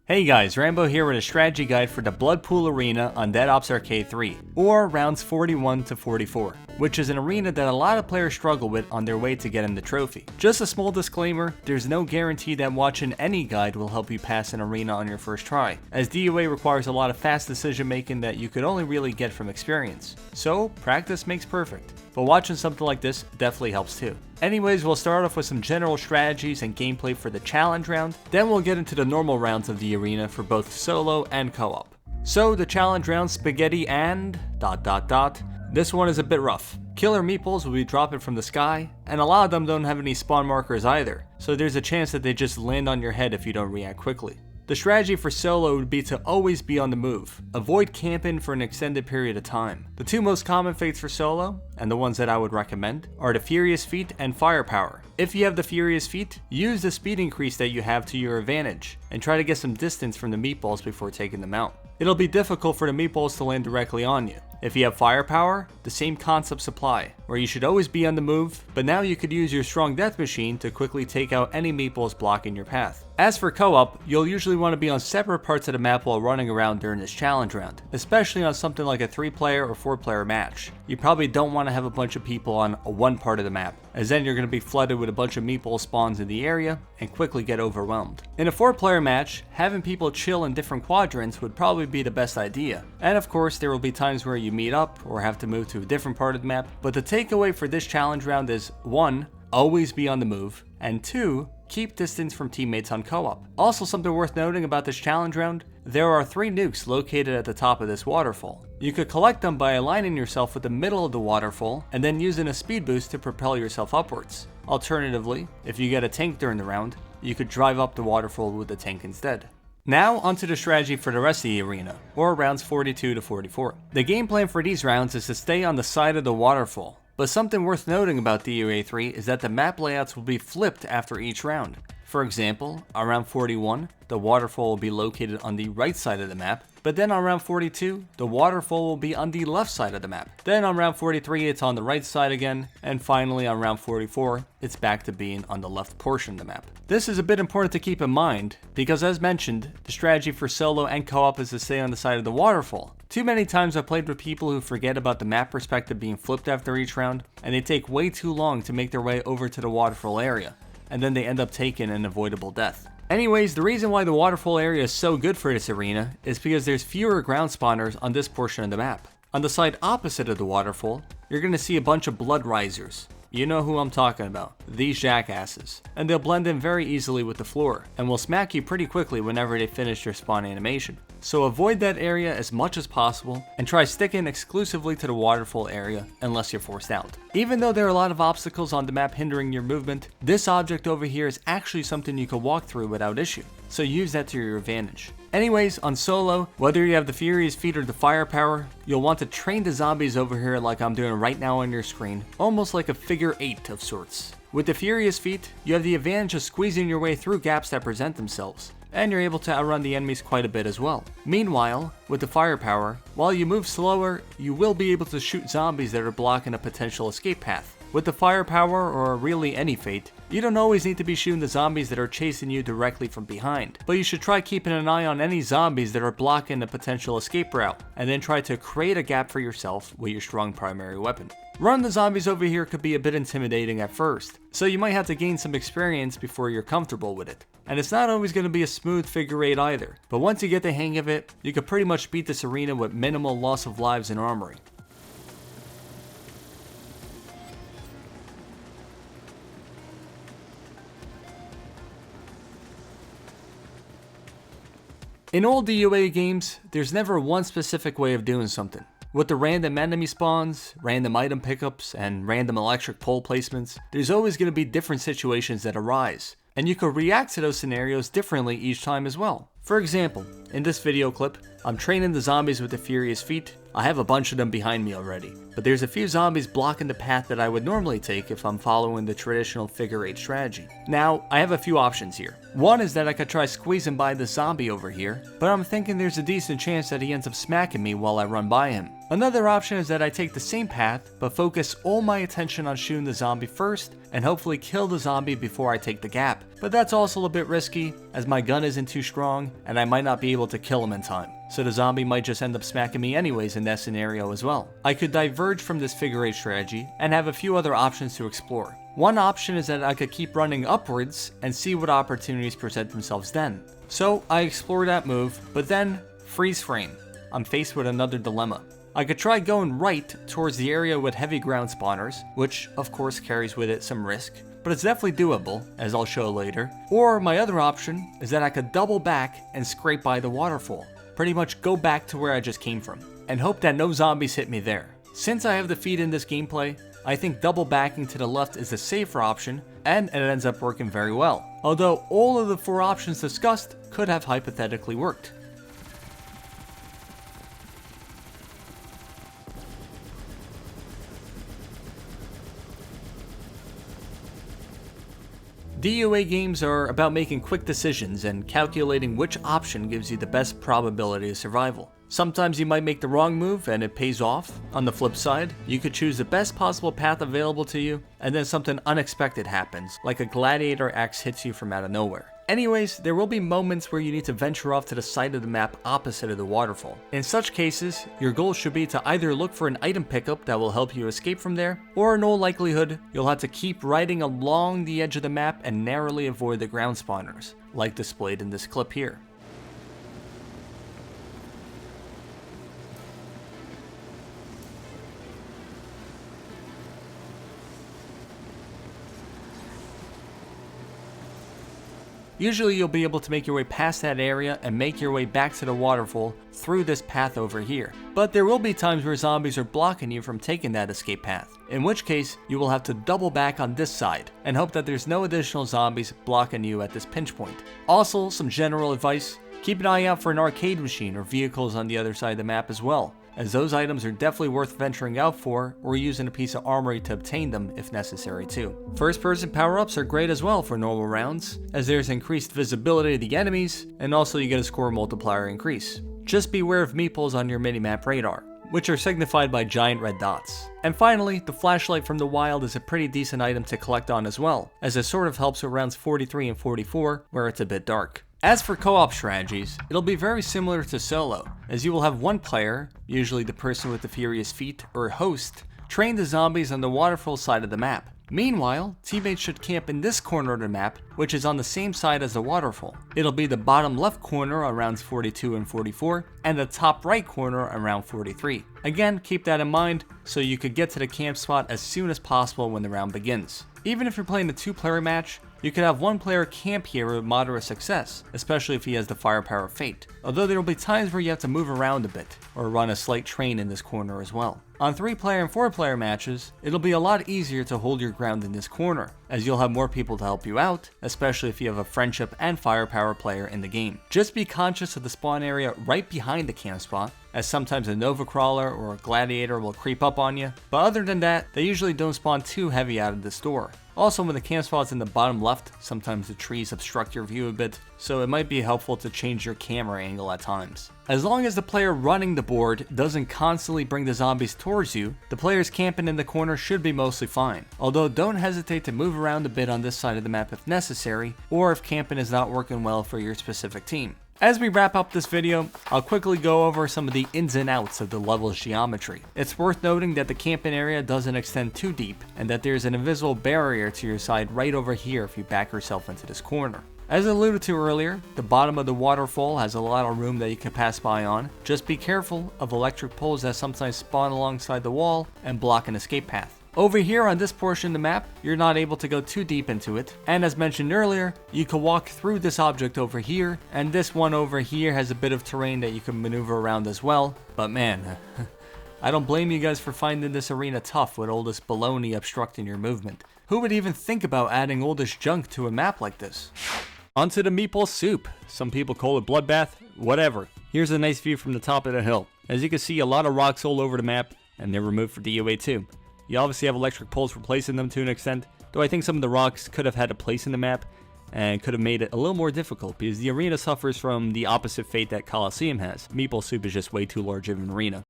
Hey guys, Rambo here with a strategy guide for the Bloodpool Arena on Dead Ops Arcade 3, or rounds 41 to 44, which is an arena that a lot of players struggle with on their way to getting the trophy. Just a small disclaimer, there's no guarantee that watching any guide will help you pass an arena on your first try, as DOA requires a lot of fast decision making that you could only really get from experience. So, practice makes perfect. But watching something like this definitely helps too. Anyways, we'll start off with some general strategies and gameplay for the challenge round, then we'll get into the normal rounds of the arena for both solo and co-op. So the challenge round, spaghetti and ... This one is a bit rough. Killer meatballs will be dropping from the sky, and a lot of them don't have any spawn markers either, so there's a chance that they just land on your head if you don't react quickly. The strategy for solo would be to always be on the move. Avoid camping for an extended period of time. The two most common fates for solo, and the ones that I would recommend, are the Furious Feat and Firepower. If you have the Furious Feat, use the speed increase that you have to your advantage, and try to get some distance from the meatballs before taking them out. It'll be difficult for the meatballs to land directly on you. If you have Firepower, the same concepts apply, where you should always be on the move, but now you could use your strong death machine to quickly take out any meatballs blocking your path. As for co-op, you'll usually want to be on separate parts of the map while running around during this challenge round, especially on something like a 3-player or 4-player match. You probably don't want to have a bunch of people on one part of the map, as then you're going to be flooded with a bunch of meatball spawns in the area and quickly get overwhelmed. In a 4-player match, having people chill in different quadrants would probably be the best idea, and of course there will be times where you meet up or have to move to a different part of the map, but the takeaway for this challenge round is 1. Always be on the move, and 2. Keep distance from teammates on co-op. Also, something worth noting about this challenge round, there are 3 nukes located at the top of this waterfall. You could collect them by aligning yourself with the middle of the waterfall and then using a speed boost to propel yourself upwards. Alternatively, if you get a tank during the round, you could drive up the waterfall with the tank instead. Now onto the strategy for the rest of the arena, or rounds 42 to 44. The game plan for these rounds is to stay on the side of the waterfall. But something worth noting about DOA 3 is that the map layouts will be flipped after each round. For example, on round 41, the waterfall will be located on the right side of the map, but then on round 42, the waterfall will be on the left side of the map. Then on round 43, it's on the right side again, and finally on round 44, it's back to being on the left portion of the map. This is a bit important to keep in mind, because as mentioned, the strategy for solo and co-op is to stay on the side of the waterfall. Too many times I've played with people who forget about the map perspective being flipped after each round, and they take way too long to make their way over to the waterfall area, and then they end up taking an avoidable death. Anyways, the reason why the waterfall area is so good for this arena is because there's fewer ground spawners on this portion of the map. On the side opposite of the waterfall, you're going to see a bunch of blood risers. You know who I'm talking about, these jackasses. And they'll blend in very easily with the floor, and will smack you pretty quickly whenever they finish their spawn animation. So avoid that area as much as possible, and try sticking exclusively to the waterfall area unless you're forced out. Even though there are a lot of obstacles on the map hindering your movement, this object over here is actually something you can walk through without issue, so use that to your advantage. Anyways, on solo, whether you have the Furious Feat or the Firepower, you'll want to train the zombies over here like I'm doing right now on your screen, almost like a figure 8 of sorts. With the Furious Feat, you have the advantage of squeezing your way through gaps that present themselves, and you're able to outrun the enemies quite a bit as well. Meanwhile, with the Firepower, while you move slower, you will be able to shoot zombies that are blocking a potential escape path. With the Firepower, or really any fate, you don't always need to be shooting the zombies that are chasing you directly from behind, but you should try keeping an eye on any zombies that are blocking a potential escape route, and then try to create a gap for yourself with your strong primary weapon. Running the zombies over here could be a bit intimidating at first, so you might have to gain some experience before you're comfortable with it. And it's not always going to be a smooth figure 8 either, but once you get the hang of it, you can pretty much beat this arena with minimal loss of lives and armory. In all DOA games, there's never one specific way of doing something. With the random enemy spawns, random item pickups, and random electric pole placements, there's always going to be different situations that arise, and you could react to those scenarios differently each time as well. For example, In this video clip, I'm training the zombies with the Furious Feet. I have a bunch of them behind me already, but there's a few zombies blocking the path that I would normally take if I'm following the traditional figure 8 strategy. Now, I have a few options here. One is that I could try squeezing by the zombie over here, but I'm thinking there's a decent chance that he ends up smacking me while I run by him. Another option is that I take the same path, but focus all my attention on shooting the zombie first, and hopefully kill the zombie before I take the gap. But that's also a bit risky, as my gun isn't too strong, and I might not be able to kill him in time. So the zombie might just end up smacking me anyways in that scenario as well. I could diverge from this figure 8 strategy, and have a few other options to explore. One option is that I could keep running upwards, and see what opportunities present themselves then. So I explore that move, but then, freeze frame. I'm faced with another dilemma. I could try going right towards the area with heavy ground spawners, which of course carries with it some risk, but it's definitely doable, as I'll show later. Or my other option is that I could double back and scrape by the waterfall. Pretty much go back to where I just came from, and hope that no zombies hit me there. Since I have the feet in this gameplay, I think double backing to the left is the safer option, and it ends up working very well. Although all of the 4 options discussed could have hypothetically worked. DUA games are about making quick decisions and calculating which option gives you the best probability of survival. Sometimes you might make the wrong move and it pays off. On the flip side, you could choose the best possible path available to you, and then something unexpected happens, like a gladiator axe hits you from out of nowhere. Anyways, there will be moments where you need to venture off to the side of the map opposite of the waterfall. In such cases, your goal should be to either look for an item pickup that will help you escape from there, or in all likelihood, you'll have to keep riding along the edge of the map and narrowly avoid the ground spawners, like displayed in this clip here. Usually you'll be able to make your way past that area and make your way back to the waterfall through this path over here. But there will be times where zombies are blocking you from taking that escape path, in which case you will have to double back on this side and hope that there's no additional zombies blocking you at this pinch point. Also, some general advice: keep an eye out for an arcade machine or vehicles on the other side of the map as well, as those items are definitely worth venturing out for, or using a piece of armory to obtain them if necessary too. First person power-ups are great as well for normal rounds, as there's increased visibility of the enemies, and also you get a score multiplier increase. Just beware of meeples on your minimap radar, which are signified by giant red dots. And finally, the flashlight from the wild is a pretty decent item to collect on as well, as it sort of helps with rounds 43 and 44, where it's a bit dark. As for co-op strategies, it'll be very similar to solo, as you will have one player, usually the person with the Furious Feet or host, train the zombies on the waterfall side of the map. Meanwhile, teammates should camp in this corner of the map, which is on the same side as the waterfall. It'll be the bottom left corner around 42 and 44, and the top right corner around 43. Again, keep that in mind, so you could get to the camp spot as soon as possible when the round begins. Even if you're playing a 2-player match, you could have one player camp here with moderate success, especially if he has the firepower of Fate, although there will be times where you have to move around a bit, or run a slight train in this corner as well. On 3-player and 4-player matches, it'll be a lot easier to hold your ground in this corner, as you'll have more people to help you out, especially if you have a friendship and firepower player in the game. Just be conscious of the spawn area right behind the camp spot, as sometimes a Nova Crawler or a Gladiator will creep up on you, but other than that, they usually don't spawn too heavy out of this door. Also, when the camp spot's in the bottom left, sometimes the trees obstruct your view a bit, so it might be helpful to change your camera angle at times. As long as the player running the board doesn't constantly bring the zombies towards you, the players camping in the corner should be mostly fine. Although don't hesitate to move around a bit on this side of the map if necessary, or if camping is not working well for your specific team. As we wrap up this video, I'll quickly go over some of the ins and outs of the level's geometry. It's worth noting that the camping area doesn't extend too deep, and that there's an invisible barrier to your side right over here if you back yourself into this corner. As alluded to earlier, the bottom of the waterfall has a lot of room that you can pass by on. Just be careful of electric poles that sometimes spawn alongside the wall and block an escape path. Over here on this portion of the map, you're not able to go too deep into it, and as mentioned earlier, you can walk through this object over here, and this one over here has a bit of terrain that you can maneuver around as well, but man, I don't blame you guys for finding this arena tough with all this baloney obstructing your movement. Who would even think about adding all this junk to a map like this? Onto the meatball soup. Some people call it bloodbath, whatever. Here's a nice view from the top of the hill. As you can see, a lot of rocks all over the map, and they're removed for DOA too. You obviously have electric poles replacing them to an extent, though I think some of the rocks could have had a place in the map, and could have made it a little more difficult, because the arena suffers from the opposite fate that Coliseum has. Meeple Soup is just way too large of an arena.